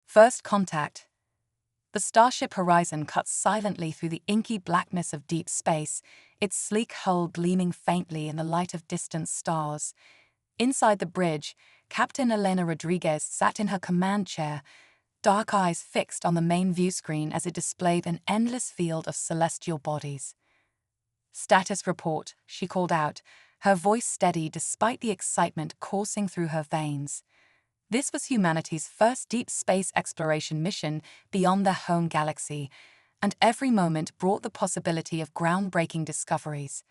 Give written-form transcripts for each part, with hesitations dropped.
First contact. The starship Horizon cuts silently through the inky blackness of deep space, its sleek hull gleaming faintly in the light of distant stars. Inside the bridge, Captain Elena Rodriguez sat in her command chair, dark eyes fixed on the main view screen as it displayed an endless field of celestial bodies. "Status report," she called out, her voice steady despite the excitement coursing through her veins. This was humanity's first deep space exploration mission beyond their home galaxy, and every moment brought the possibility of groundbreaking discoveries.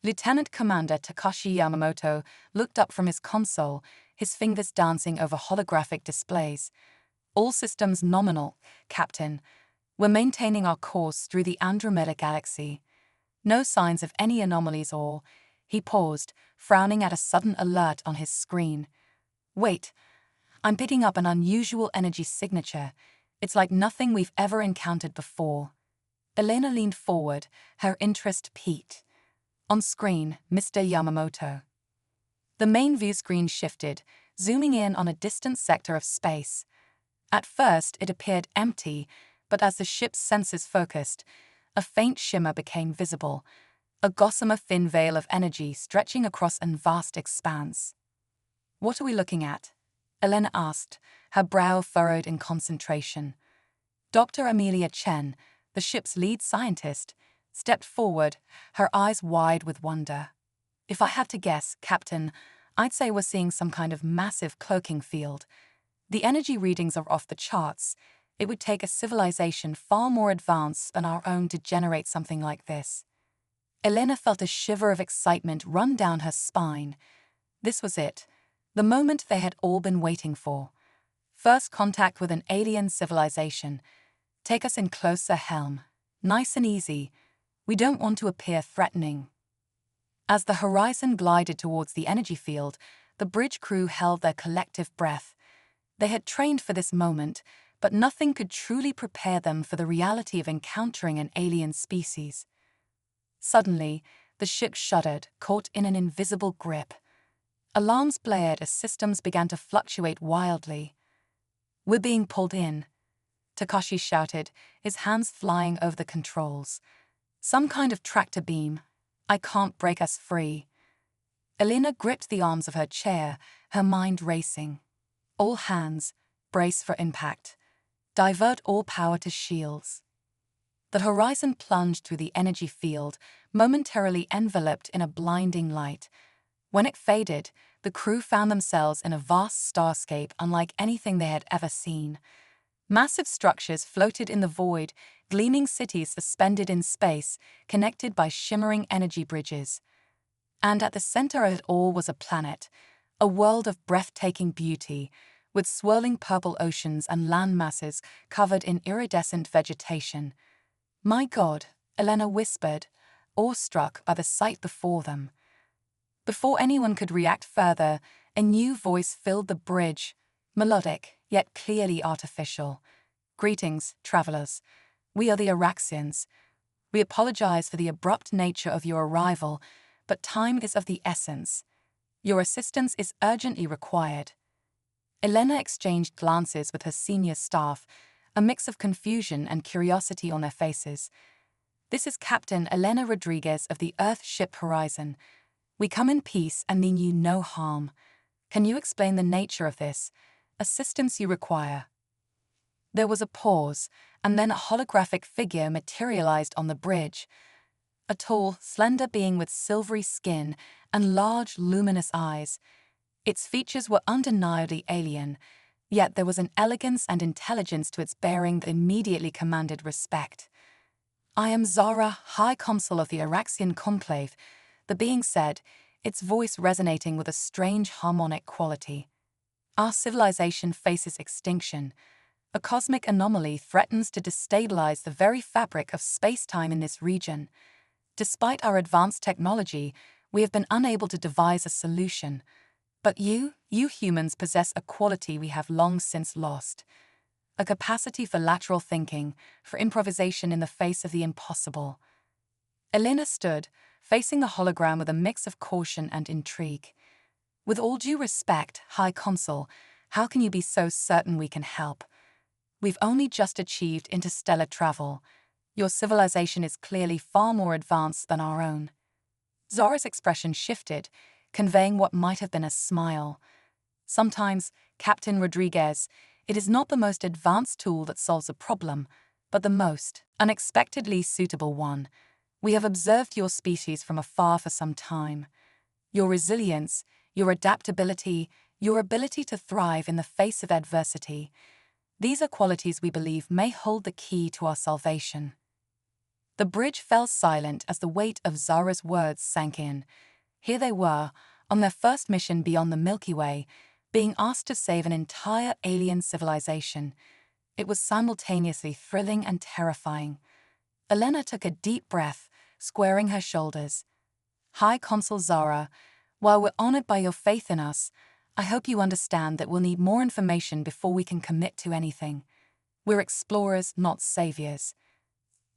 Lieutenant Commander Takashi Yamamoto looked up from his console, his fingers dancing over holographic displays. "All systems nominal, Captain. We're maintaining our course through the Andromeda Galaxy. No signs of any anomalies or..." He paused, frowning at a sudden alert on his screen. "Wait. I'm picking up an unusual energy signature. It's like nothing we've ever encountered before." Elena leaned forward, her interest piqued. On screen, Mr. Yamamoto. The main view screen shifted, zooming in on a distant sector of space. At first, it appeared empty, but as the ship's sensors focused, a faint shimmer became visible, a gossamer thin veil of energy stretching across a vast expanse. "What are we looking at?" Elena asked, her brow furrowed in concentration. Dr. Amelia Chen, the ship's lead scientist, stepped forward, her eyes wide with wonder. "If I had to guess, Captain, I'd say we're seeing some kind of massive cloaking field. The energy readings are off the charts. It would take a civilization far more advanced than our own to generate something like this." Elena felt a shiver of excitement run down her spine. This was it, the moment they had all been waiting for. First contact with an alien civilization. "Take us in closer, Helm. Nice and easy. We don't want to appear threatening." As the Horizon glided towards the energy field, the bridge crew held their collective breath. They had trained for this moment, but nothing could truly prepare them for the reality of encountering an alien species. Suddenly, the ship shuddered, caught in an invisible grip. Alarms blared as systems began to fluctuate wildly. "We're being pulled in," Takashi shouted, his hands flying over the controls. "Some kind of tractor beam. I can't break us free." Elena gripped the arms of her chair, her mind racing. "All hands, brace for impact. Divert all power to shields." The Horizon plunged through the energy field, momentarily enveloped in a blinding light. When it faded, the crew found themselves in a vast starscape unlike anything they had ever seen. Massive structures floated in the void, gleaming cities suspended in space, connected by shimmering energy bridges. And at the center of it all was a planet, a world of breathtaking beauty, with swirling purple oceans and land masses covered in iridescent vegetation. "My God," Elena whispered, awestruck by the sight before them. Before anyone could react further, a new voice filled the bridge, melodic, yet clearly artificial. "Greetings, travelers. We are the Araxians. We apologize for the abrupt nature of your arrival, but time is of the essence. Your assistance is urgently required." Elena exchanged glances with her senior staff, a mix of confusion and curiosity on their faces. "This is Captain Elena Rodriguez of the Earth ship Horizon. We come in peace and mean you no harm. Can you explain the nature of this assistance you require?" There was a pause, and then a holographic figure materialized on the bridge. A tall, slender being with silvery skin and large, luminous eyes. Its features were undeniably alien, yet there was an elegance and intelligence to its bearing that immediately commanded respect. "I am Zara, High Consul of the Araxian Conclave," the being said, its voice resonating with a strange harmonic quality. "Our civilization faces extinction. A cosmic anomaly threatens to destabilize the very fabric of space-time in this region. Despite our advanced technology, we have been unable to devise a solution. But you humans possess a quality we have long since lost. A capacity for lateral thinking, for improvisation in the face of the impossible." Elena stood, facing the hologram with a mix of caution and intrigue. "With all due respect, High Consul, how can you be so certain we can help? we've only just achieved interstellar travel. Your civilization is clearly far more advanced than our own." Zara's expression shifted, conveying what might have been a smile. "Sometimes, Captain Rodriguez, it is not the most advanced tool that solves a problem, but the most unexpectedly suitable one. We have observed your species from afar for some time. Your resilience, your adaptability, your ability to thrive in the face of adversity. These are qualities we believe may hold the key to our salvation." The bridge fell silent as the weight of Zara's words sank in. Here they were, on their first mission beyond the Milky Way, being asked to save an entire alien civilization. It was simultaneously thrilling and terrifying. Elena took a deep breath, squaring her shoulders. "High Consul Zara, while we're honored by your faith in us, I hope you understand that we'll need more information before we can commit to anything. We're explorers, not saviors."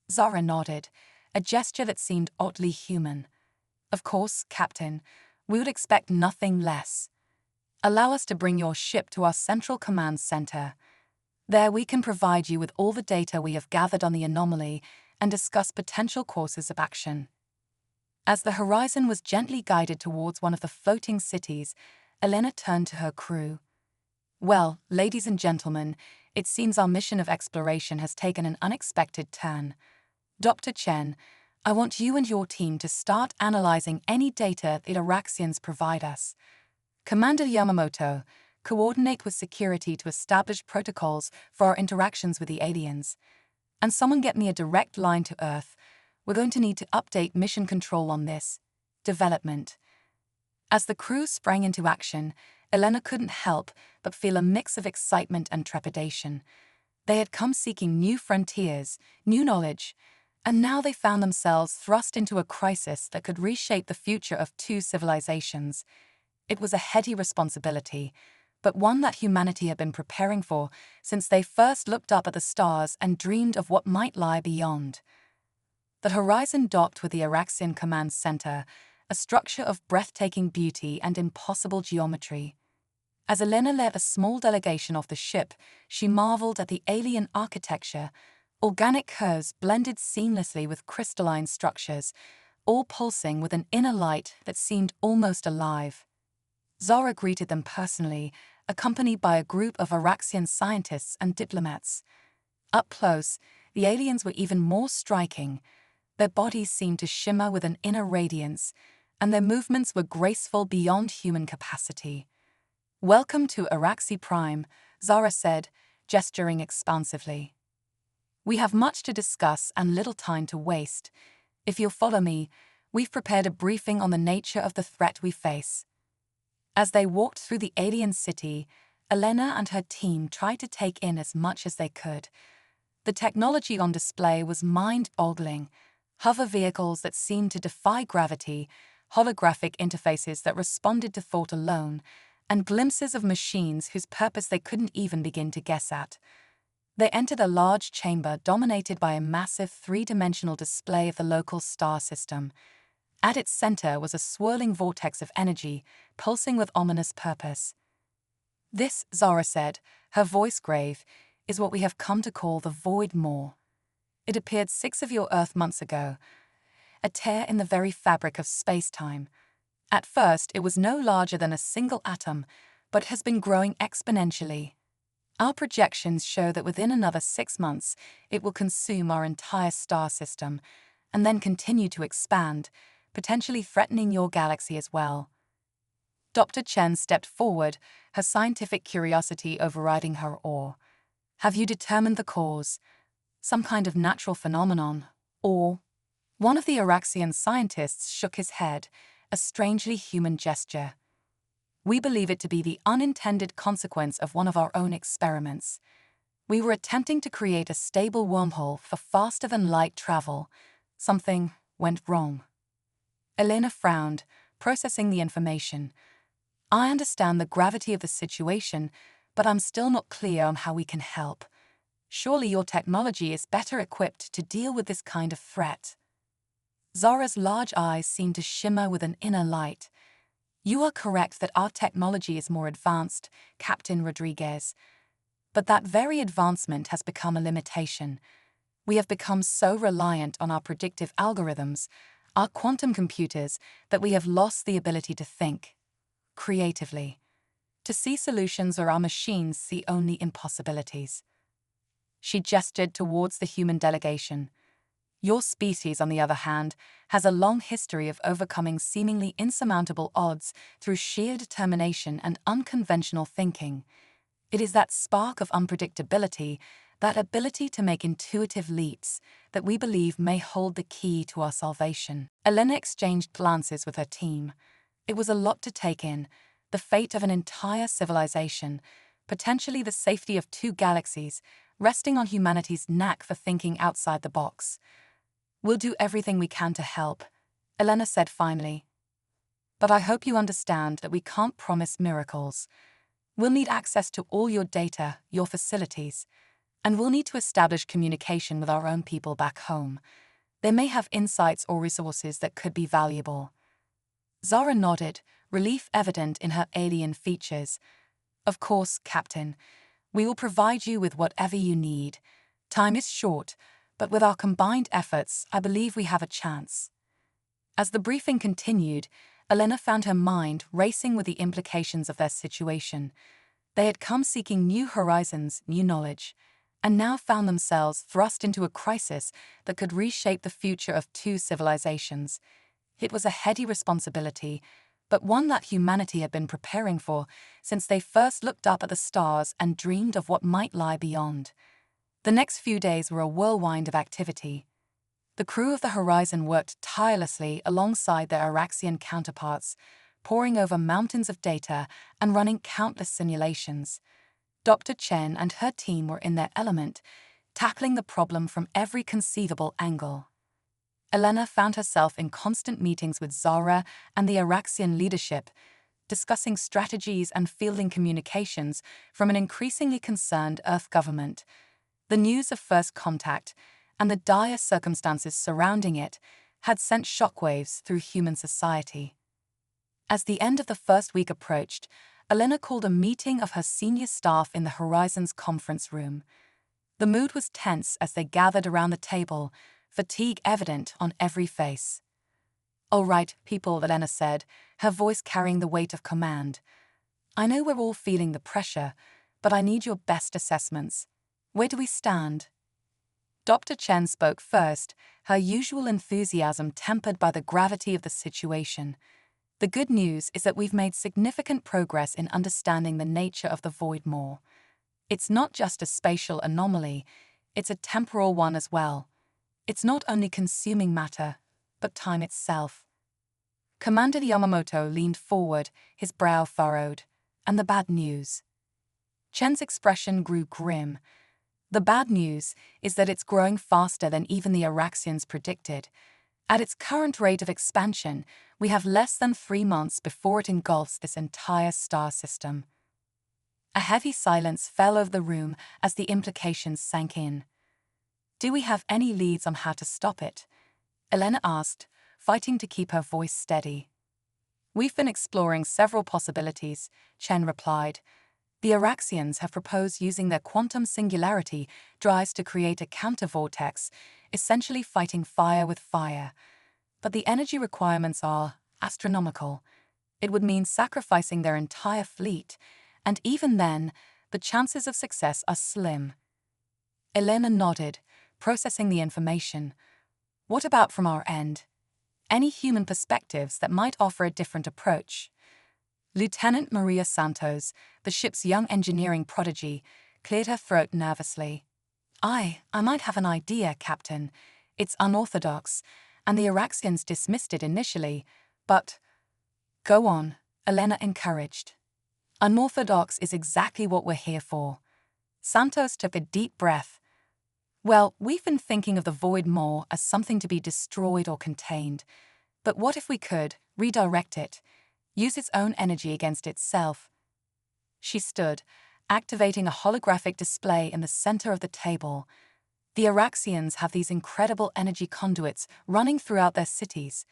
Zara nodded, a gesture that seemed oddly human. "Of course, Captain, we would expect nothing less. Allow us to bring your ship to our central command center. There we can provide you with all the data we have gathered on the anomaly and discuss potential courses of action." As the Horizon was gently guided towards one of the floating cities, Elena turned to her crew. "Well, ladies and gentlemen, it seems our mission of exploration has taken an unexpected turn. Dr. Chen, I want you and your team to start analyzing any data the Iraxians provide us. Commander Yamamoto, coordinate with security to establish protocols for our interactions with the aliens. And someone get me a direct line to Earth. We're going to need to update mission control on this development." As the crew sprang into action, Elena couldn't help but feel a mix of excitement and trepidation. They had come seeking new frontiers, new knowledge, and now they found themselves thrust into a crisis that could reshape the future of two civilizations. It was a heady responsibility, but one that humanity had been preparing for since they first looked up at the stars and dreamed of what might lie beyond. The Horizon docked with the Iraxian Command Center, a structure of breathtaking beauty and impossible geometry. As Elena led a small delegation off the ship, she marveled at the alien architecture. Organic curves blended seamlessly with crystalline structures, all pulsing with an inner light that seemed almost alive. Zara greeted them personally, accompanied by a group of Iraxian scientists and diplomats. Up close, the aliens were even more striking. Their bodies seemed to shimmer with an inner radiance, and their movements were graceful beyond human capacity. "Welcome to Iraxi Prime," Zara said, gesturing expansively. "We have much to discuss and little time to waste. If you'll follow me, we've prepared a briefing on the nature of the threat we face." As they walked through the alien city, Elena and her team tried to take in as much as they could. The technology on display was mind-boggling. Hover vehicles that seemed to defy gravity, holographic interfaces that responded to thought alone, and glimpses of machines whose purpose they couldn't even begin to guess at. They entered a large chamber dominated by a massive three-dimensional display of the local star system. At its center was a swirling vortex of energy, pulsing with ominous purpose. "This," Zara said, her voice grave, "is what we have come to call the Void Maw. It appeared 6 of your Earth months ago, a tear in the very fabric of space-time. At first, it was no larger than a single atom, but has been growing exponentially. Our projections show that within another 6 months, it will consume our entire star system, and then continue to expand, potentially threatening your galaxy as well." Dr. Chen stepped forward, her scientific curiosity overriding her awe. "Have you determined the cause? Some kind of natural phenomenon, or—" One of the Iraxian scientists shook his head, a strangely human gesture. "We believe it to be the unintended consequence of one of our own experiments. We were attempting to create a stable wormhole for faster-than-light travel. Something went wrong." Elena frowned, processing the information. "I understand the gravity of the situation, but I'm still not clear on how we can help. Surely your technology is better equipped to deal with this kind of threat." Zara's large eyes seemed to shimmer with an inner light. "You are correct that our technology is more advanced, Captain Rodriguez. But that very advancement has become a limitation. We have become so reliant on our predictive algorithms, our quantum computers, that we have lost the ability to think creatively, to see solutions where our machines see only impossibilities. She gestured towards the human delegation. Your species, on the other hand, has a long history of overcoming seemingly insurmountable odds through sheer determination and unconventional thinking. It is that spark of unpredictability, that ability to make intuitive leaps, that we believe may hold the key to our salvation. Elena exchanged glances with her team. It was a lot to take in, the fate of an entire civilization, potentially the safety of 2 galaxies, resting on humanity's knack for thinking outside the box. "We'll do everything we can to help," Elena said finally. "But I hope you understand that we can't promise miracles. We'll need access to all your data, your facilities, and we'll need to establish communication with our own people back home. They may have insights or resources that could be valuable." Zara nodded, relief evident in her alien features. "Of course, Captain. We will provide you with whatever you need. Time is short, but with our combined efforts, I believe we have a chance." As the briefing continued, Elena found her mind racing with the implications of their situation. They had come seeking new horizons, new knowledge, and now found themselves thrust into a crisis that could reshape the future of 2 civilizations. It was a heady responsibility, but one that humanity had been preparing for since they first looked up at the stars and dreamed of what might lie beyond. The next few days were a whirlwind of activity. The crew of the Horizon worked tirelessly alongside their Araxian counterparts, poring over mountains of data and running countless simulations. Dr. Chen and her team were in their element, tackling the problem from every conceivable angle. Elena found herself in constant meetings with Zara and the Araxian leadership, discussing strategies and fielding communications from an increasingly concerned Earth government. The news of first contact and the dire circumstances surrounding it had sent shockwaves through human society. As the end of the first week approached, Elena called a meeting of her senior staff in the Horizons conference room. The mood was tense as they gathered around the table, fatigue evident on every face. "All right, people," Elena said, her voice carrying the weight of command. "I know we're all feeling the pressure, but I need your best assessments. Where do we stand?" Dr. Chen spoke first, her usual enthusiasm tempered by the gravity of the situation. "The good news is that we've made significant progress in understanding the nature of the void more. It's not just a spatial anomaly, it's a temporal one as well. It's not only consuming matter, but time itself." Commander Yamamoto leaned forward, his brow furrowed. "And the bad news?" Chen's expression grew grim. "The bad news is that it's growing faster than even the Araxians predicted. At its current rate of expansion, we have less than 3 months before it engulfs this entire star system." A heavy silence fell over the room as the implications sank in. "Do we have any leads on how to stop it?" Elena asked, fighting to keep her voice steady. "We've been exploring several possibilities," Chen replied. "The Araxians have proposed using their quantum singularity drives to create a counter-vortex, essentially fighting fire with fire. But the energy requirements are astronomical. It would mean sacrificing their entire fleet, and even then, the chances of success are slim." Elena nodded, processing the information. "What about from our end? Any human perspectives that might offer a different approach?" Lieutenant Maria Santos, the ship's young engineering prodigy, cleared her throat nervously. I might have an idea, Captain. It's unorthodox, and the Araxians dismissed it initially, but—" "Go on," Elena encouraged. "Unorthodox is exactly what we're here for." Santos took a deep breath. "Well, we've been thinking of the void more as something to be destroyed or contained. But what if we could redirect it, use its own energy against itself?" She stood, activating a holographic display in the center of the table. "The Araxians have these incredible energy conduits running throughout their cities.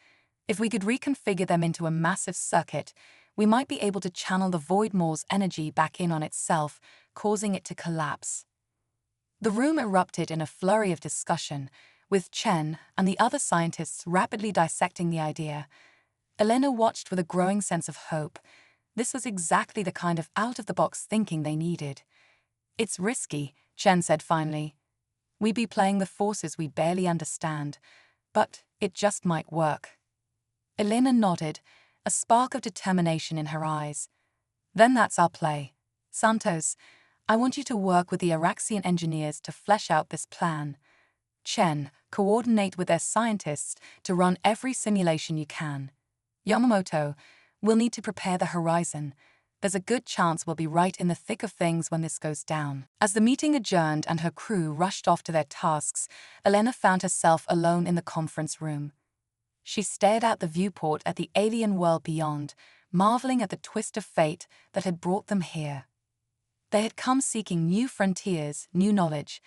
If we could reconfigure them into a massive circuit, we might be able to channel the Void Maul's energy back in on itself, causing it to collapse. The room erupted in a flurry of discussion, with Chen and the other scientists rapidly dissecting the idea. Elena watched with a growing sense of hope. This was exactly the kind of out-of-the-box thinking they needed. "It's risky," Chen said finally. "We be playing with forces we barely understand, but it just might work." Elena nodded, a spark of determination in her eyes. "Then that's our play. Santos, I want you to work with the Araxian engineers to flesh out this plan. Chen, coordinate with their scientists to run every simulation you can. Yamamoto, we'll need to prepare the horizon. There's a good chance we'll be right in the thick of things when this goes down." As the meeting adjourned and her crew rushed off to their tasks, Elena found herself alone in the conference room. She stared out the viewport at the alien world beyond, marveling at the twist of fate that had brought them here. They had come seeking new frontiers, new knowledge,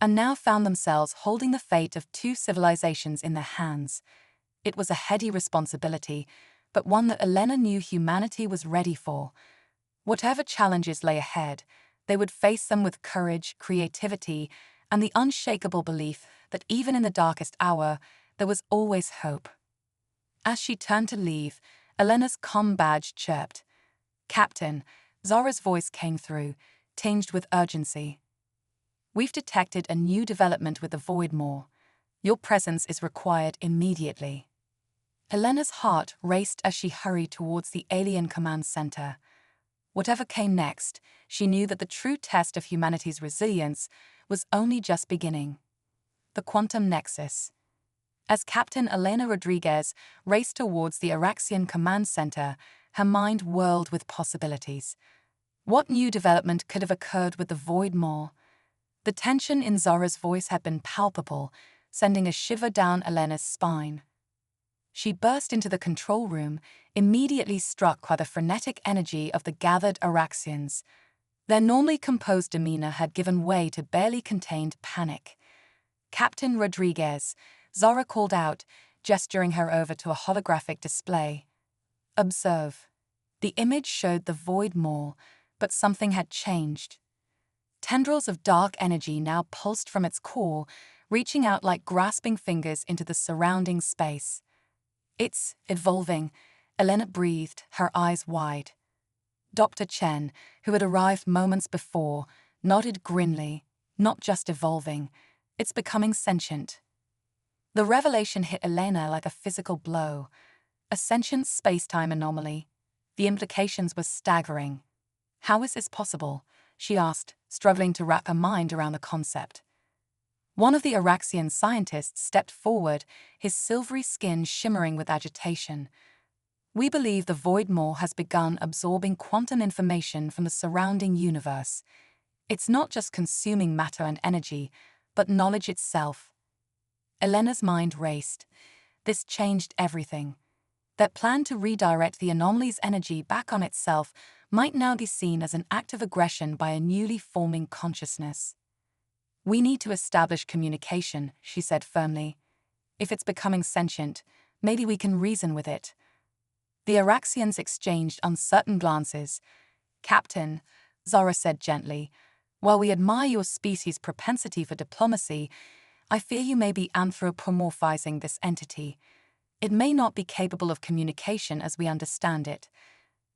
and now found themselves holding the fate of two civilizations in their hands. It was a heady responsibility, but one that Elena knew humanity was ready for. Whatever challenges lay ahead, they would face them with courage, creativity, and the unshakable belief that even in the darkest hour, there was always hope. As she turned to leave, Elena's comm badge chirped. "Captain," Zora's voice came through, tinged with urgency. "We've detected a new development with the Void Maul. Your presence is required immediately." Elena's heart raced as she hurried towards the alien command center. Whatever came next, she knew that the true test of humanity's resilience was only just beginning. The quantum nexus. As Captain Elena Rodriguez raced towards the Araxian command center, her mind whirled with possibilities. What new development could have occurred with the Void Maul? The tension in Zora's voice had been palpable, sending a shiver down Elena's spine. She burst into the control room, immediately struck by the frenetic energy of the gathered Araxians. Their normally composed demeanor had given way to barely contained panic. "Captain Rodriguez," Zora called out, gesturing her over to a holographic display. "Observe." The image showed the Void Maul, but something had changed. Tendrils of dark energy now pulsed from its core, reaching out like grasping fingers into the surrounding space. "It's evolving," Elena breathed, her eyes wide. Dr. Chen, who had arrived moments before, nodded grimly. "Not just evolving, it's becoming sentient." The revelation hit Elena like a physical blow. A sentient space-time anomaly. The implications were staggering. "How is this possible?" she asked, struggling to wrap her mind around the concept. One of the Araxian scientists stepped forward, his silvery skin shimmering with agitation. "We believe the Void Maul has begun absorbing quantum information from the surrounding universe. It's not just consuming matter and energy, but knowledge itself." Elena's mind raced. This changed everything. Their plan to redirect the anomaly's energy back on itself might now be seen as an act of aggression by a newly forming consciousness. "We need to establish communication," she said firmly. "If it's becoming sentient, maybe we can reason with it." The Araxians exchanged uncertain glances. "Captain," Zora said gently, "while we admire your species' propensity for diplomacy, I fear you may be anthropomorphizing this entity. It may not be capable of communication as we understand it."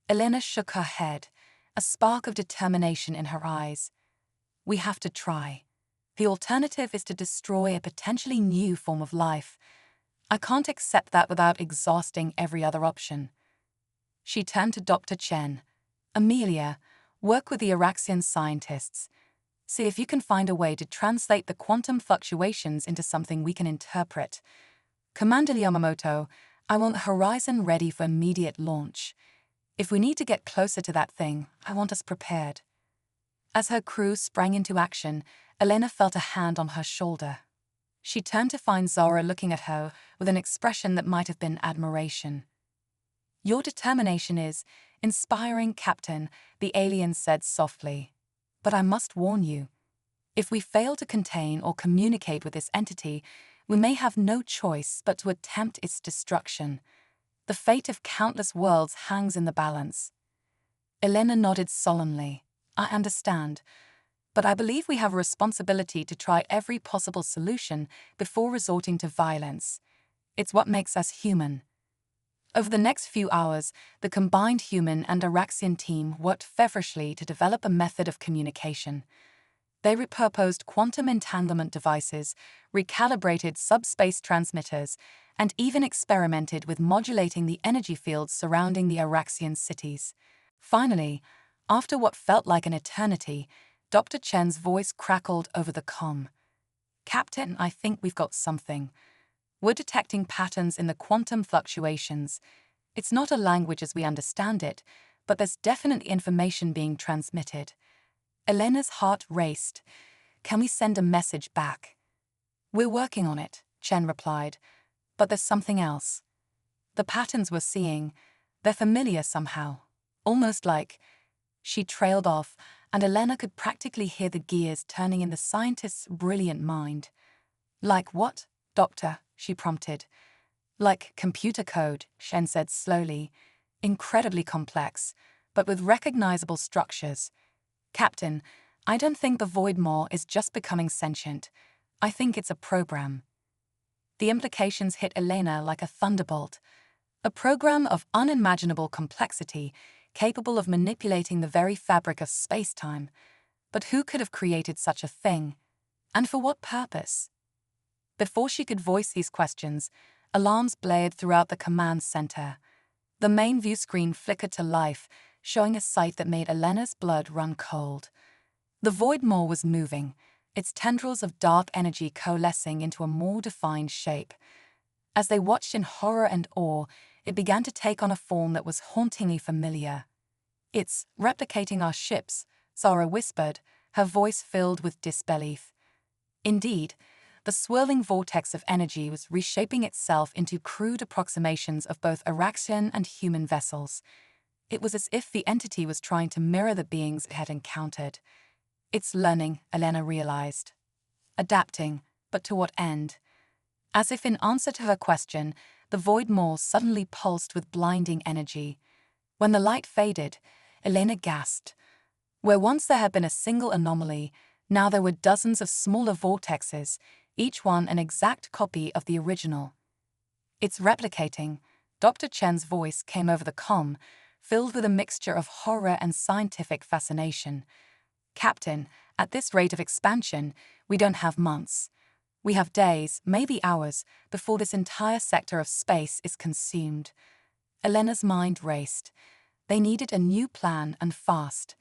Elena shook her head, a spark of determination in her eyes. "We have to try. The alternative is to destroy a potentially new form of life. I can't accept that without exhausting every other option." She turned to Dr. Chen. "Amelia, work with the Araxian scientists. See if you can find a way to translate the quantum fluctuations into something we can interpret. Commander Yamamoto, I want the horizon ready for immediate launch. If we need to get closer to that thing, I want us prepared." As her crew sprang into action, Elena felt a hand on her shoulder. She turned to find Zora looking at her with an expression that might have been admiration. "Your determination is inspiring, Captain," the alien said softly. "But I must warn you. If we fail to contain or communicate with this entity, we may have no choice but to attempt its destruction. The fate of countless worlds hangs in the balance. Elena nodded solemnly. I understand, but I believe we have a responsibility to try every possible solution before resorting to violence. It's what makes us human. Over the next few hours, the combined human and Araxian team worked feverishly to develop a method of communication. They repurposed quantum entanglement devices, recalibrated subspace transmitters, and even experimented with modulating the energy fields surrounding the Araxian cities. Finally, after what felt like an eternity, Dr. Chen's voice crackled over the comm. Captain, I think we've got something. We're detecting patterns in the quantum fluctuations. It's not a language as we understand it, but there's definitely information being transmitted. Elena's heart raced. Can we send a message back? We're working on it, Chen replied. But there's something else. The patterns we're seeing, they're familiar somehow. Almost like... She trailed off, and Elena could practically hear the gears turning in the scientist's brilliant mind. Like what, Doctor? She prompted. Like computer code, Shen said slowly. Incredibly complex, but with recognizable structures. Captain, I don't think the Void Maw is just becoming sentient. I think it's a program. The implications hit Elena like a thunderbolt. A program of unimaginable complexity, capable of manipulating the very fabric of space-time. But who could have created such a thing? And for what purpose? Before she could voice these questions, alarms blared throughout the command center. The main view screen flickered to life, showing a sight that made Elena's blood run cold. The Void Maw was moving, its tendrils of dark energy coalescing into a more defined shape. As they watched in horror and awe, it began to take on a form that was hauntingly familiar. It's replicating our ships, Zara whispered, her voice filled with disbelief. Indeed, the swirling vortex of energy was reshaping itself into crude approximations of both Araxian and human vessels. It was as if the entity was trying to mirror the beings it had encountered. It's learning, Elena realized. Adapting, but to what end? As if in answer to her question, the Void Maw suddenly pulsed with blinding energy. When the light faded, Elena gasped. Where once there had been a single anomaly, now there were dozens of smaller vortexes, each one an exact copy of the original. It's replicating. Dr. Chen's voice came over the comm, filled with a mixture of horror and scientific fascination. Captain, at this rate of expansion, we don't have months. We have days, maybe hours, before this entire sector of space is consumed. Elena's mind raced. They needed a new plan, and fast.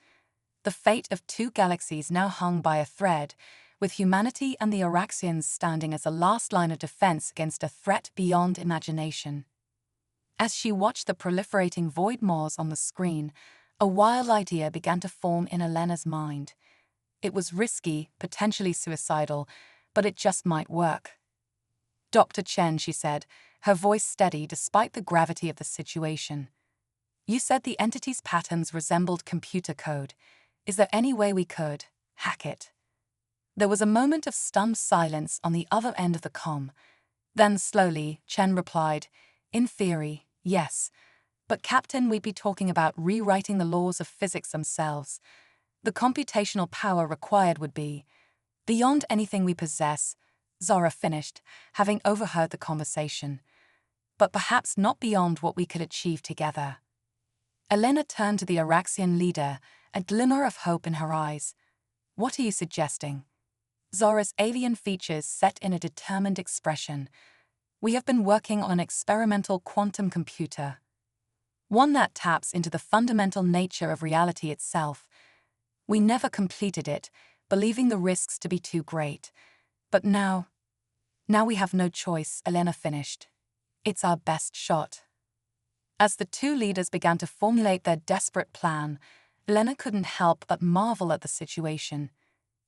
The fate of 2 galaxies now hung by a thread, with humanity and the Araxians standing as a last line of defense against a threat beyond imagination. As she watched the proliferating Void Maws on the screen, a wild idea began to form in Elena's mind. It was risky, potentially suicidal, but it just might work. Dr. Chen, she said, her voice steady despite the gravity of the situation. You said the entity's patterns resembled computer code. Is there any way we could hack it? There was a moment of stunned silence on the other end of the comm. Then slowly, Chen replied, in theory, yes. But Captain, we'd be talking about rewriting the laws of physics themselves. The computational power required would be beyond anything we possess, Zara finished, having overheard the conversation. But perhaps not beyond what we could achieve together. Elena turned to the Araxian leader, a glimmer of hope in her eyes. What are you suggesting? Zara's alien features set in a determined expression. We have been working on an experimental quantum computer. One that taps into the fundamental nature of reality itself. We never completed it, believing the risks to be too great. But now we have no choice, Elena finished. It's our best shot. As the 2 leaders began to formulate their desperate plan, Elena couldn't help but marvel at the situation.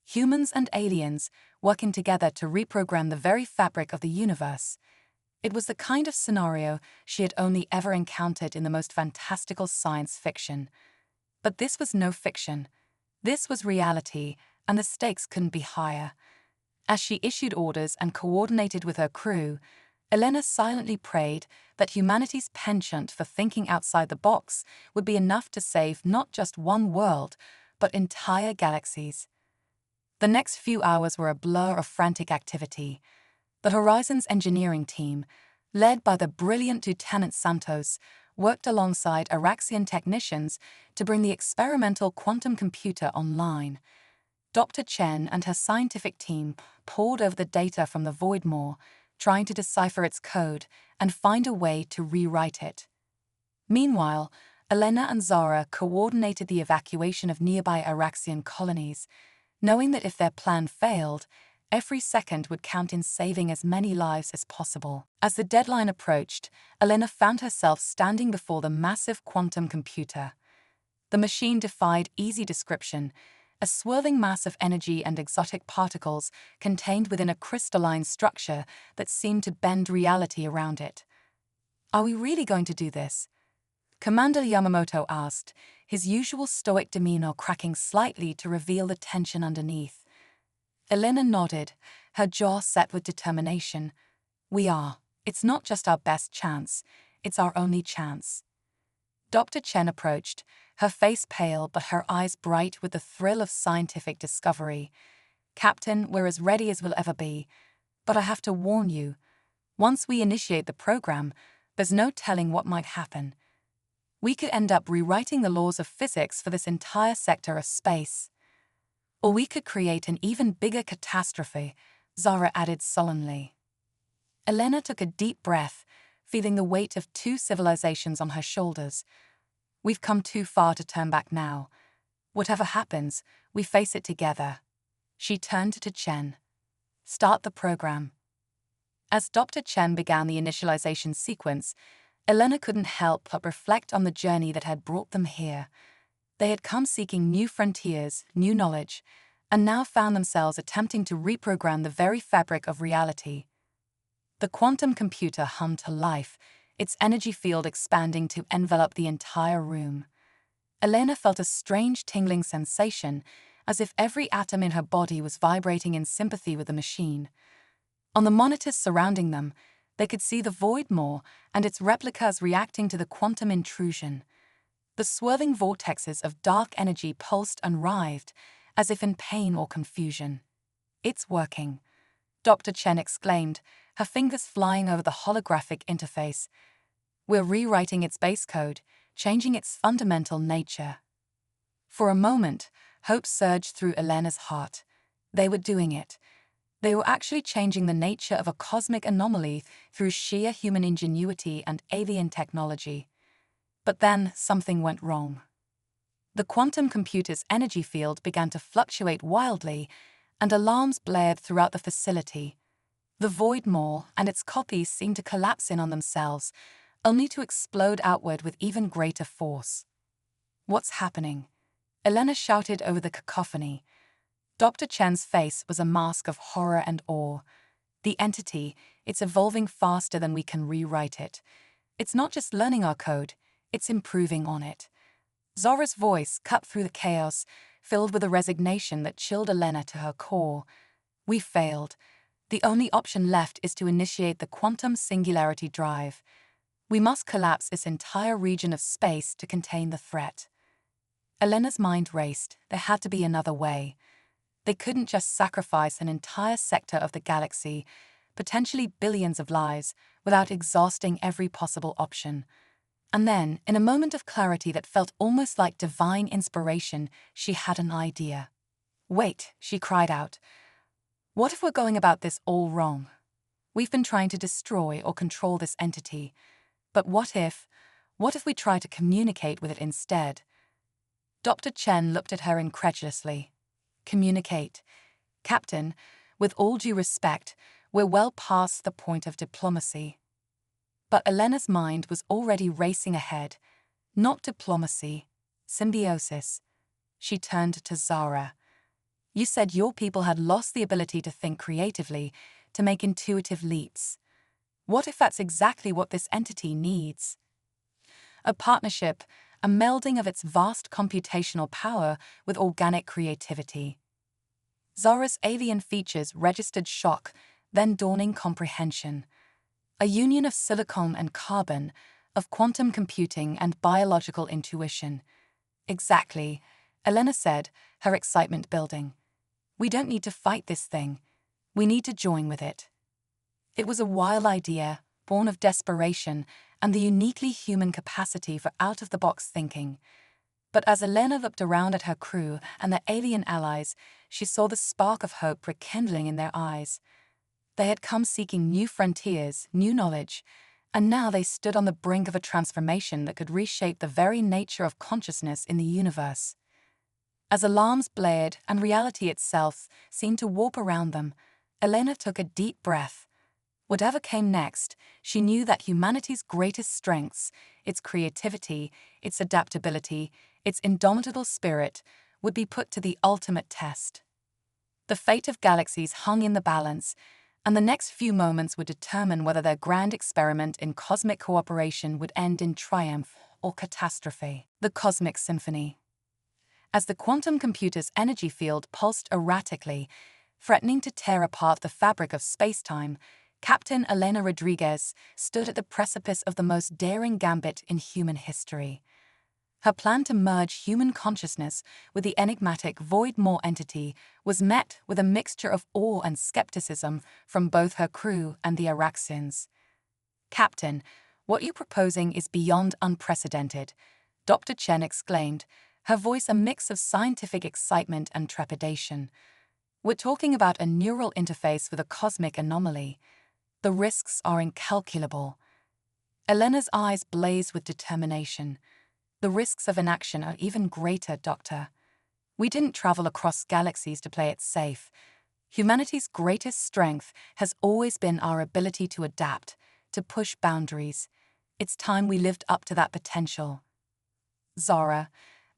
Humans and aliens working together to reprogram the very fabric of the universe. It was the kind of scenario she had only ever encountered in the most fantastical science fiction. But this was no fiction. This was reality, and the stakes couldn't be higher. As she issued orders and coordinated with her crew, Elena silently prayed that humanity's penchant for thinking outside the box would be enough to save not just one world, but entire galaxies. The next few hours were a blur of frantic activity. The Horizon's engineering team, led by the brilliant Lieutenant Santos, worked alongside Araxian technicians to bring the experimental quantum computer online. Dr. Chen and her scientific team pored over the data from the Voidmaw, trying to decipher its code and find a way to rewrite it. Meanwhile, Elena and Zara coordinated the evacuation of nearby Araxian colonies, knowing that if their plan failed, every second would count in saving as many lives as possible. As the deadline approached, Elena found herself standing before the massive quantum computer. The machine defied easy description, a swirling mass of energy and exotic particles contained within a crystalline structure that seemed to bend reality around it. "Are we really going to do this?" Commander Yamamoto asked, his usual stoic demeanor cracking slightly to reveal the tension underneath. Elena nodded, her jaw set with determination. "We are. It's not just our best chance, it's our only chance." Dr. Chen approached, her face pale but her eyes bright with the thrill of scientific discovery. "Captain, we're as ready as we'll ever be. But I have to warn you, once we initiate the program, there's no telling what might happen. We could end up rewriting the laws of physics for this entire sector of space. Or we could create an even bigger catastrophe," Zara added sullenly. Elena took a deep breath, feeling the weight of two civilizations on her shoulders. "We've come too far to turn back now. Whatever happens, we face it together." She turned to Chen. "Start the program." As Dr. Chen began the initialization sequence, Elena couldn't help but reflect on the journey that had brought them here. They had come seeking new frontiers, new knowledge, and now found themselves attempting to reprogram the very fabric of reality. The quantum computer hummed to life, its energy field expanding to envelop the entire room. Elena felt a strange tingling sensation, as if every atom in her body was vibrating in sympathy with the machine. On the monitors surrounding them, they could see the Voidmaw and its replicas reacting to the quantum intrusion. The swirling vortexes of dark energy pulsed and writhed, as if in pain or confusion. "It's working," Dr. Chen exclaimed, her fingers flying over the holographic interface. "We're rewriting its base code, changing its fundamental nature." For a moment, hope surged through Elena's heart. They were doing it. They were actually changing the nature of a cosmic anomaly through sheer human ingenuity and alien technology. But then something went wrong. The quantum computer's energy field began to fluctuate wildly, and alarms blared throughout the facility. The Voidmaw and its copies seemed to collapse in on themselves, only to explode outward with even greater force. "What's happening?" Elena shouted over the cacophony. Dr. Chen's face was a mask of horror and awe. "The entity, it's evolving faster than we can rewrite it. It's not just learning our code, it's improving on it." Zora's voice cut through the chaos, filled with a resignation that chilled Elena to her core. "We failed. The only option left is to initiate the quantum singularity drive. We must collapse this entire region of space to contain the threat." Elena's mind raced. There had to be another way. They couldn't just sacrifice an entire sector of the galaxy, potentially billions of lives, without exhausting every possible option. And then, in a moment of clarity that felt almost like divine inspiration, she had an idea. "Wait," she cried out. "What if we're going about this all wrong? We've been trying to destroy or control this entity. But what if we try to communicate with it instead?" Dr. Chen looked at her incredulously. "Communicate? Captain, with all due respect, we're well past the point of diplomacy." But Elena's mind was already racing ahead. Not diplomacy, symbiosis. She turned to Zara. "You said your people had lost the ability to think creatively, to make intuitive leaps. What if that's exactly what this entity needs? A partnership, a melding of its vast computational power with organic creativity." Zara's alien features registered shock, then dawning comprehension. a union of silicon and carbon, of quantum computing and biological intuition. Exactly, Elena said, her excitement building. We don't need to fight this thing. We need to join with it. It was a wild idea, born of desperation and the uniquely human capacity for out-of-the-box thinking. But as Elena looked around at her crew and their alien allies, she saw the spark of hope rekindling in their eyes. They had come seeking new frontiers, new knowledge, and now they stood on the brink of a transformation that could reshape the very nature of consciousness in the universe. As alarms blared and reality itself seemed to warp around them, Elena took a deep breath. Whatever came next, she knew that humanity's greatest strengths, its creativity, its adaptability, its indomitable spirit, would be put to the ultimate test. The fate of galaxies hung in the balance, and the next few moments would determine whether their grand experiment in cosmic cooperation would end in triumph or catastrophe. The Cosmic Symphony. As the quantum computer's energy field pulsed erratically, threatening to tear apart the fabric of space-time, Captain Elena Rodriguez stood at the precipice of the most daring gambit in human history. Her plan to merge human consciousness with the enigmatic Void-Maw entity was met with a mixture of awe and skepticism from both her crew and the Araxians. "Captain, what you're proposing is beyond unprecedented," Dr. Chen exclaimed, her voice a mix of scientific excitement and trepidation. "We're talking about a neural interface with a cosmic anomaly. The risks are incalculable." Elena's eyes blazed with determination. "The risks of inaction are even greater, Doctor. We didn't travel across galaxies to play it safe. Humanity's greatest strength has always been our ability to adapt, to push boundaries. It's time we lived up to that potential." Zara,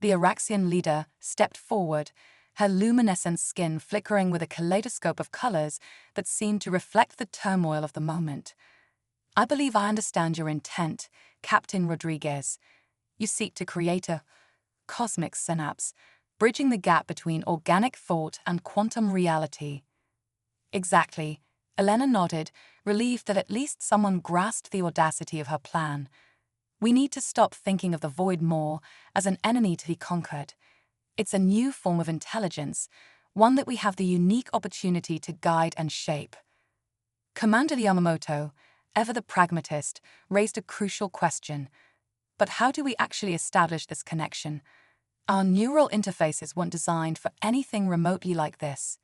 the Araxian leader, stepped forward, her luminescent skin flickering with a kaleidoscope of colors that seemed to reflect the turmoil of the moment. "I believe I understand your intent, Captain Rodriguez. You seek to create a cosmic synapse, bridging the gap between organic thought and quantum reality." "Exactly," Elena nodded, relieved that at least someone grasped the audacity of her plan. "We need to stop thinking of the Void-Maw as an enemy to be conquered. It's a new form of intelligence, one that we have the unique opportunity to guide and shape." Commander Yamamoto, ever the pragmatist, raised a crucial question. "But how do we actually establish this connection? Our neural interfaces weren't designed for anything remotely like this."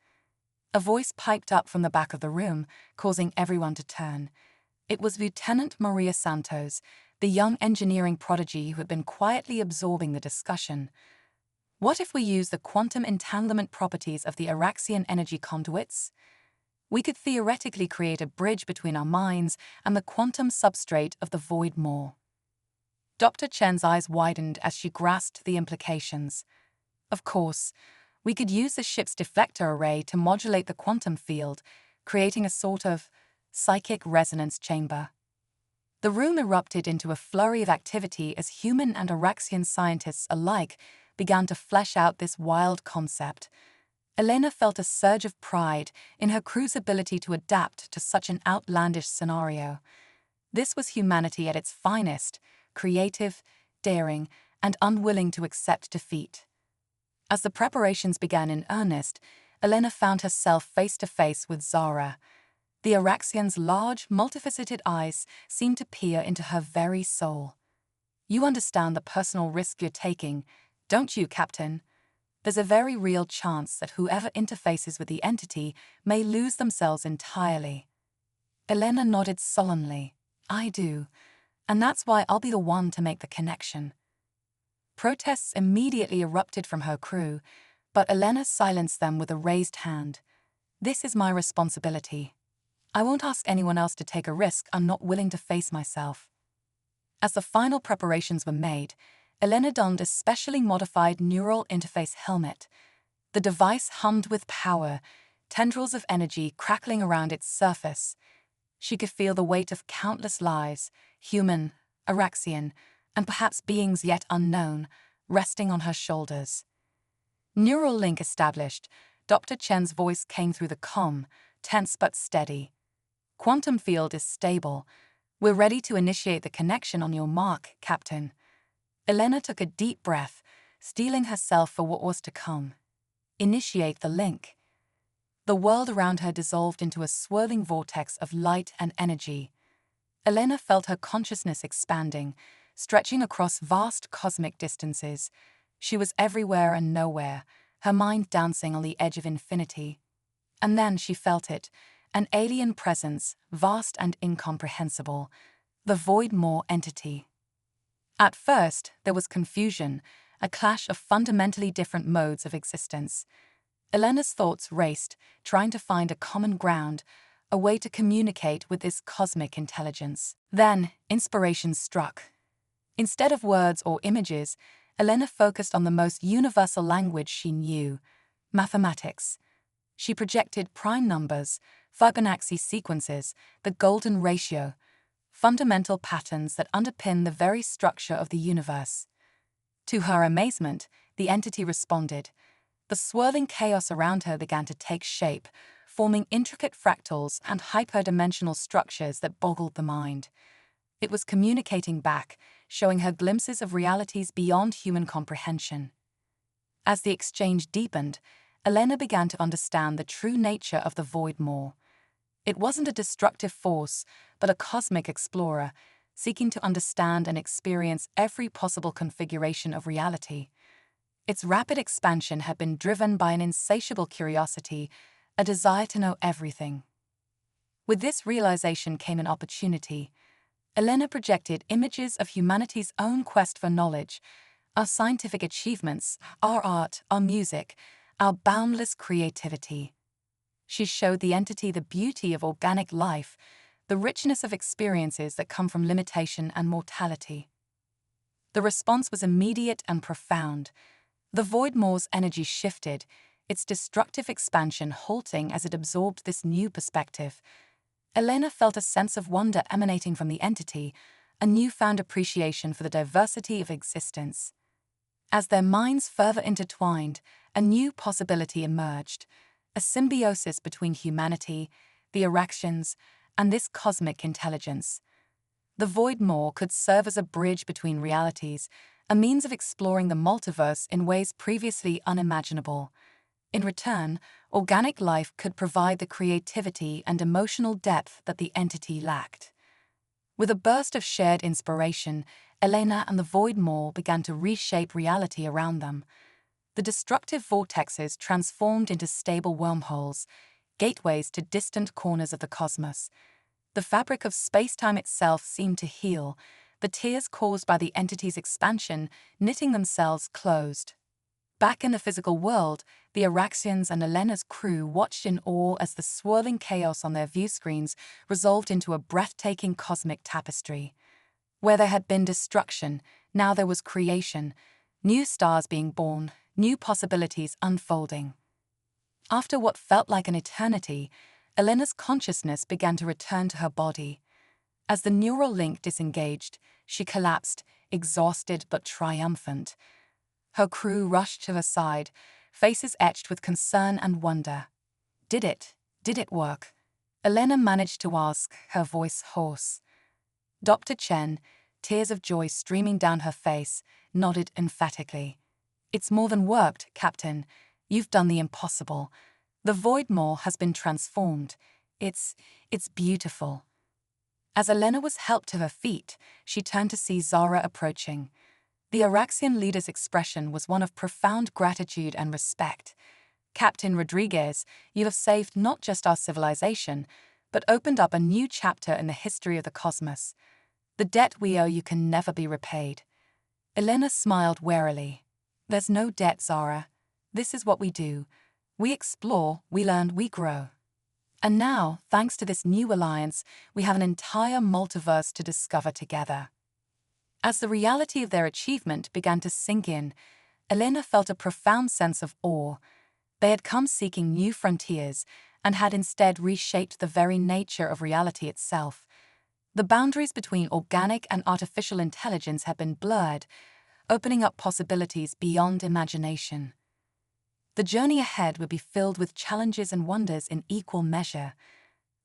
A voice piped up from the back of the room, causing everyone to turn. It was Lieutenant Maria Santos, the young engineering prodigy who had been quietly absorbing the discussion. "What if we use the quantum entanglement properties of the Araxian energy conduits? We could theoretically create a bridge between our minds and the quantum substrate of the Void-Maw." Dr. Chen's eyes widened as she grasped the implications. "Of course, we could use the ship's deflector array to modulate the quantum field, creating a sort of psychic resonance chamber." The room erupted into a flurry of activity as human and Araxian scientists alike began to flesh out this wild concept. Elena felt a surge of pride in her crew's ability to adapt to such an outlandish scenario. This was humanity at its finest, creative, daring, and unwilling to accept defeat. As the preparations began in earnest, Elena found herself face to face with Zara. The Araxian's large, multifaceted eyes seemed to peer into her very soul. "You understand the personal risk you're taking, don't you, Captain? There's a very real chance that whoever interfaces with the entity may lose themselves entirely." Elena nodded solemnly. "I do, and that's why I'll be the one to make the connection." Protests immediately erupted from her crew, but Elena silenced them with a raised hand. "This is my responsibility. I won't ask anyone else to take a risk I'm not willing to face myself." As the final preparations were made, Elena donned a specially modified neural interface helmet. The device hummed with power, tendrils of energy crackling around its surface. She could feel the weight of countless lives, human, Araxian, and perhaps beings yet unknown, resting on her shoulders. "Neural link established," Dr. Chen's voice came through the comm, tense but steady. "Quantum field is stable. We're ready to initiate the connection on your mark, Captain. Elena took a deep breath, steeling herself for what was to come. Initiate the link. The world around her dissolved into a swirling vortex of light and energy. Elena felt her consciousness expanding, stretching across vast cosmic distances. She was everywhere and nowhere, her mind dancing on the edge of infinity. And then she felt it, an alien presence, vast and incomprehensible, the Void Maw entity. At first, there was confusion, a clash of fundamentally different modes of existence. Elena's thoughts raced, trying to find a common ground, a way to communicate with this cosmic intelligence. Then, inspiration struck. Instead of words or images, Elena focused on the most universal language she knew: mathematics. She projected prime numbers, Fibonacci sequences, the golden ratio, fundamental patterns that underpin the very structure of the universe. To her amazement, the entity responded. The swirling chaos around her began to take shape, forming intricate fractals and hyperdimensional structures that boggled the mind. It was communicating back, showing her glimpses of realities beyond human comprehension. As the exchange deepened, Elena began to understand the true nature of the Void Maw. It wasn't a destructive force, but a cosmic explorer, seeking to understand and experience every possible configuration of reality. Its rapid expansion had been driven by an insatiable curiosity, a desire to know everything. With this realization came an opportunity. Elena projected images of humanity's own quest for knowledge, our scientific achievements, our art, our music, our boundless creativity. She showed the entity the beauty of organic life, the richness of experiences that come from limitation and mortality. The response was immediate and profound. The Void Maw's energy shifted, its destructive expansion halting as it absorbed this new perspective. Elena felt a sense of wonder emanating from the entity, a newfound appreciation for the diversity of existence. As their minds further intertwined, a new possibility emerged, a symbiosis between humanity, the Araxians, and this cosmic intelligence. The Void Maw could serve as a bridge between realities, a means of exploring the multiverse in ways previously unimaginable. In return, organic life could provide the creativity and emotional depth that the entity lacked. With a burst of shared inspiration, Elena and the Void Maw began to reshape reality around them. The destructive vortexes transformed into stable wormholes, gateways to distant corners of the cosmos. The fabric of space-time itself seemed to heal, the tears caused by the entity's expansion knitting themselves closed. Back in the physical world, the Araxians and Elena's crew watched in awe as the swirling chaos on their view screens resolved into a breathtaking cosmic tapestry. Where there had been destruction, now there was creation, new stars being born, new possibilities unfolding. After what felt like an eternity, Elena's consciousness began to return to her body. As the neural link disengaged, she collapsed, exhausted but triumphant. Her crew rushed to her side, faces etched with concern and wonder. Did it work? Elena managed to ask, her voice hoarse. Dr. Chen, tears of joy streaming down her face, nodded emphatically. It's more than worked, Captain. You've done the impossible. The Void Maw has been transformed. It's beautiful. As Elena was helped to her feet, she turned to see Zara approaching. The Araxian leader's expression was one of profound gratitude and respect. Captain Rodriguez, you have saved not just our civilization, but opened up a new chapter in the history of the cosmos. The debt we owe you can never be repaid. Elena smiled warily. There's no debt, Zara. This is what we do. We explore, we learn, we grow. And now, thanks to this new alliance, we have an entire multiverse to discover together. As the reality of their achievement began to sink in, Elena felt a profound sense of awe. They had come seeking new frontiers and had instead reshaped the very nature of reality itself. The boundaries between organic and artificial intelligence had been blurred, opening up possibilities beyond imagination. The journey ahead would be filled with challenges and wonders in equal measure.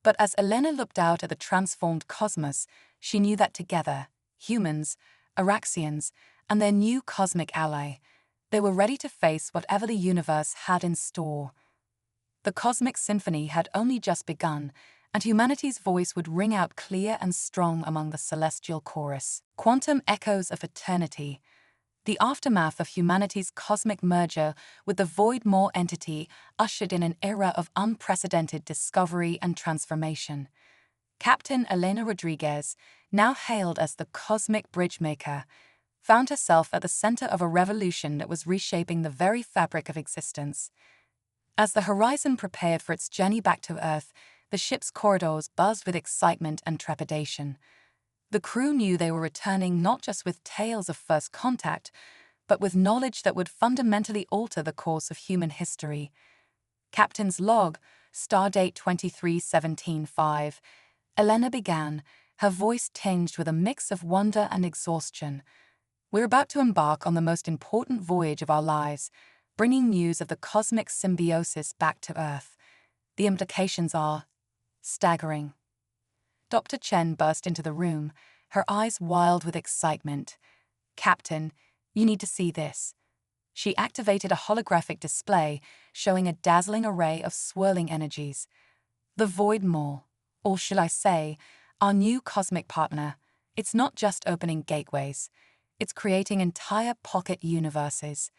But as Elena looked out at the transformed cosmos, she knew that together, humans, Araxians, and their new cosmic ally, they were ready to face whatever the universe had in store. The cosmic symphony had only just begun, and humanity's voice would ring out clear and strong among the celestial chorus. Quantum echoes of eternity. The aftermath of humanity's cosmic merger with the Void-Maw entity ushered in an era of unprecedented discovery and transformation. Captain Elena Rodriguez, now hailed as the Cosmic Bridgemaker, found herself at the center of a revolution that was reshaping the very fabric of existence. As the Horizon prepared for its journey back to Earth, the ship's corridors buzzed with excitement and trepidation. The crew knew they were returning not just with tales of first contact, but with knowledge that would fundamentally alter the course of human history. Captain's log, Stardate 23-17-5. Elena began, her voice tinged with a mix of wonder and exhaustion. We're about to embark on the most important voyage of our lives, bringing news of the cosmic symbiosis back to Earth. The implications are staggering. Dr. Chen burst into the room, her eyes wild with excitement. Captain, you need to see this. She activated a holographic display showing a dazzling array of swirling energies. The Void-Maw, or shall I say, our new cosmic partner, it's not just opening gateways, it's creating entire pocket universes.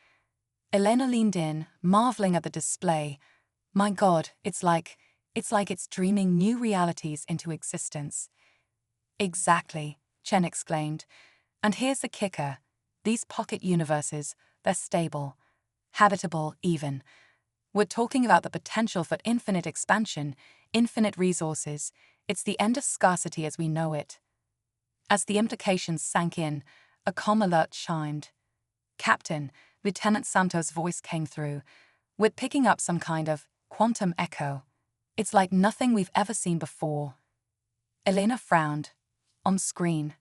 Elena leaned in, marveling at the display. My God, it's like it's dreaming new realities into existence. Exactly, Chen exclaimed. And here's the kicker. These pocket universes, they're stable, habitable even. We're talking about the potential for infinite expansion, infinite resources. It's the end of scarcity as we know it. As the implications sank in, a calm alert chimed. Captain, Lieutenant Santos' voice came through. We're picking up some kind of quantum echo. It's like nothing we've ever seen before. Elena frowned. On screen,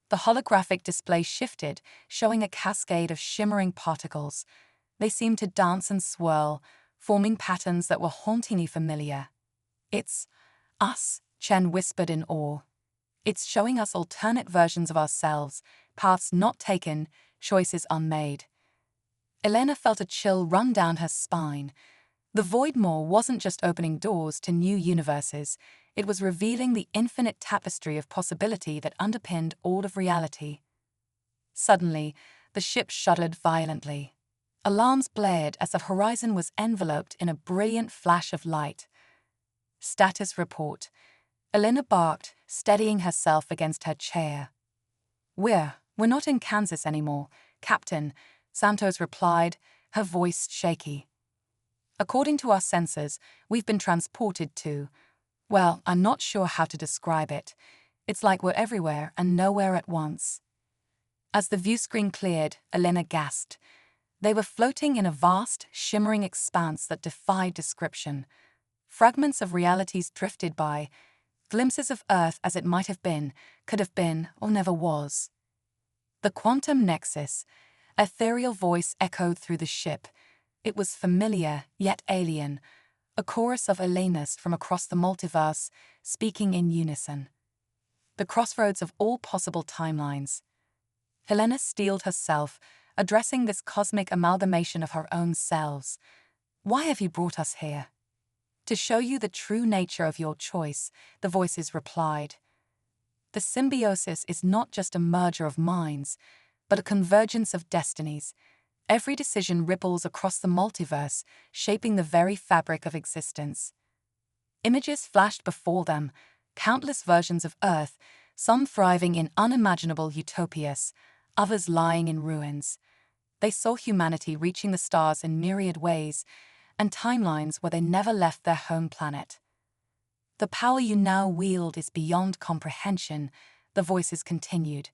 the holographic display shifted, showing a cascade of shimmering particles. They seemed to dance and swirl, forming patterns that were hauntingly familiar. It's us, Chen whispered in awe. It's showing us alternate versions of ourselves, paths not taken, choices unmade. Elena felt a chill run down her spine. The Void-Maw wasn't just opening doors to new universes, it was revealing the infinite tapestry of possibility that underpinned all of reality. Suddenly, the ship shuddered violently. Alarms blared as the horizon was enveloped in a brilliant flash of light. Status report. Elena barked, steadying herself against her chair. We're not in Kansas anymore, Captain, Santos replied, her voice shaky. According to our sensors, we've been transported to, well, I'm not sure how to describe it. It's like we're everywhere and nowhere at once. As the view screen cleared, Elena gasped. They were floating in a vast, shimmering expanse that defied description. Fragments of realities drifted by, glimpses of Earth as it might have been, could have been, or never was. The quantum nexus, ethereal voice echoed through the ship. It was familiar, yet alien, a chorus of Elenas from across the multiverse, speaking in unison. The crossroads of all possible timelines. Helena steeled herself, addressing this cosmic amalgamation of her own selves. Why have you brought us here? To show you the true nature of your choice, the voices replied. The symbiosis is not just a merger of minds, but a convergence of destinies. Every decision ripples across the multiverse, shaping the very fabric of existence. Images flashed before them, countless versions of Earth, some thriving in unimaginable utopias, others lying in ruins. They saw humanity reaching the stars in myriad ways, and timelines where they never left their home planet. The power you now wield is beyond comprehension, the voices continued.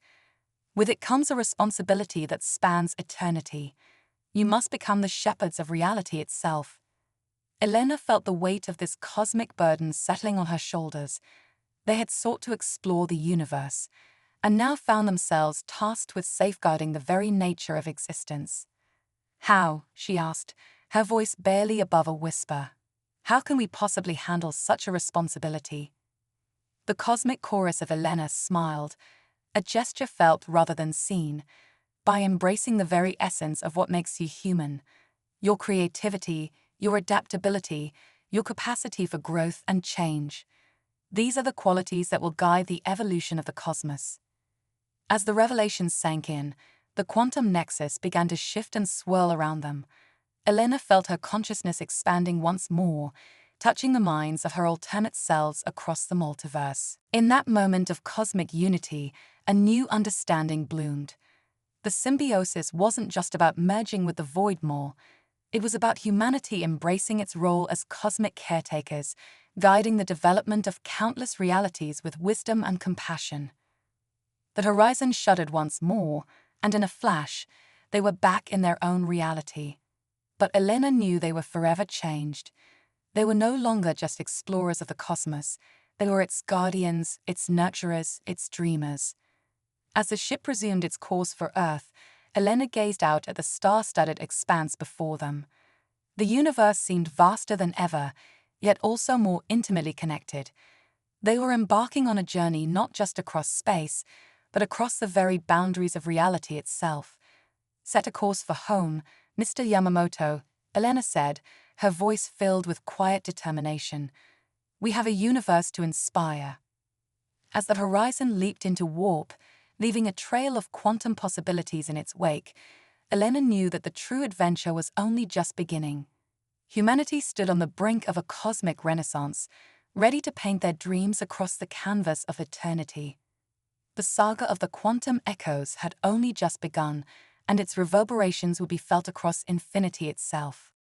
With it comes a responsibility that spans eternity. You must become the shepherds of reality itself. Elena felt the weight of this cosmic burden settling on her shoulders. They had sought to explore the universe, and now found themselves tasked with safeguarding the very nature of existence. How? She asked, her voice barely above a whisper. How can we possibly handle such a responsibility? The cosmic chorus of Elena smiled, a gesture felt rather than seen, by embracing the very essence of what makes you human: your creativity, your adaptability, your capacity for growth and change. These are the qualities that will guide the evolution of the cosmos. As the revelations sank in, the quantum nexus began to shift and swirl around them. Elena felt her consciousness expanding once more, touching the minds of her alternate selves across the multiverse. In that moment of cosmic unity, a new understanding bloomed. The symbiosis wasn't just about merging with the void more. It was about humanity embracing its role as cosmic caretakers, guiding the development of countless realities with wisdom and compassion. The horizon shuddered once more, and in a flash, they were back in their own reality. But Elena knew they were forever changed. They were no longer just explorers of the cosmos. They were its guardians, its nurturers, its dreamers. As the ship resumed its course for Earth, Elena gazed out at the star-studded expanse before them. The universe seemed vaster than ever, yet also more intimately connected. They were embarking on a journey not just across space, but across the very boundaries of reality itself. "Set a course for home, Mr. Yamamoto," Elena said, her voice filled with quiet determination. "We have a universe to inspire." As the horizon leaped into warp, leaving a trail of quantum possibilities in its wake, Elena knew that the true adventure was only just beginning. Humanity stood on the brink of a cosmic renaissance, ready to paint their dreams across the canvas of eternity. The saga of the quantum echoes had only just begun, and its reverberations would be felt across infinity itself.